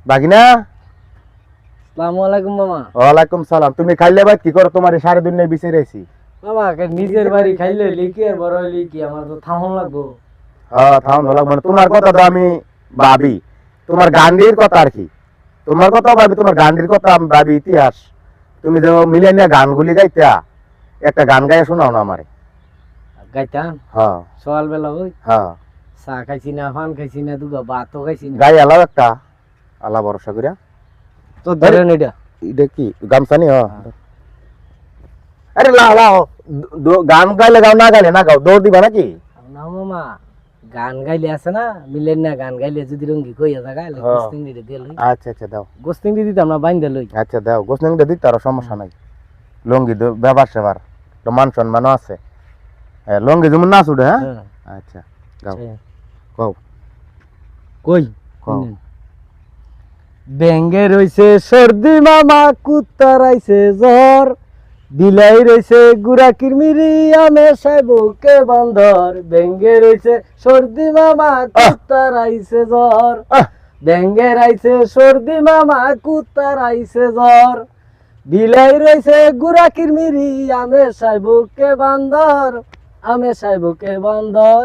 বাগিনা আসসালামু আলাইকুম মামা। ওয়ালাইকুম সালাম। তুমি খাইলে ভাই কি করো? তোমার সাড়ে দুনিয়ায় বিছে রয়েছি। মামা নিজের বাড়ি খাইলে লিখি আর বড় হইলে কি আমার তো থামন লাগবো। হ্যাঁ থাম লাগবে না। তোমার কথা তো আমি ভাবি, তোমার গান্ধীর কথা আর কি, তোমার কথা ভাবি, তোমার গান্ধীর কথা আমি ভাবি। ইতিহাস তুমি যে মিলেনিয়া গানগুলি গাইতা, একটা গান গাইয়া শোনাও না আমারে। গাইতাম হ্যাঁ সকালবেলা ওই হ্যাঁ চা খাইছি না, পান খাইছি না, দুগা ভাতও খাইছি না। গাই আলাও একটা, আল্লাহ ভরসা করিয়া। তো ধরেন এটা এটা কি গামছা নি? আরে লাও লাও, গান গাইলে গাও, না গাইলে না গাও, দৌড় দিবা নাকি? না মামা, গান গাইলে আছে না মিলেন না, গান গাইলে যদি রঙ্গি কইয়া থাকাইলে হ্যাঁ। গোস্তিং দিতে দিল। আচ্ছা আচ্ছা দাও। গোস্তিং দিতাম না, বাইন্দা লই। আচ্ছা দাও, গোসলিংটা দিতে আর সমস্যা নাই। লঙ্গি ব্যবহার সেবার তো মান সম্মানও আছে। হ্যাঁ লঙ্গি যেমন না ছুটে। হ্যাঁ হ্যাঁ আচ্ছা গাও, আচ্ছা। কও কই কও। ব্যাঙ্গে রইছে সর্দি মামা, কুত্তার আইছে জ্বর, বিলাই রইছে গুড়া কিরমিরি, আমে সাইবুকে বান্দর। ব্যাঙ্গে রইছে সর্দি মামা, কুত্তার আইছে জ্বর, আহ! ব্যাঙ্গে রাইছে সর্দি মামা, কুত্তার আইছে জ্বর, বিলাই রইছে গুড়া কিরমিরি, আমে সাইবুকে বান্দর, আমে সাইবুকে বান্দর।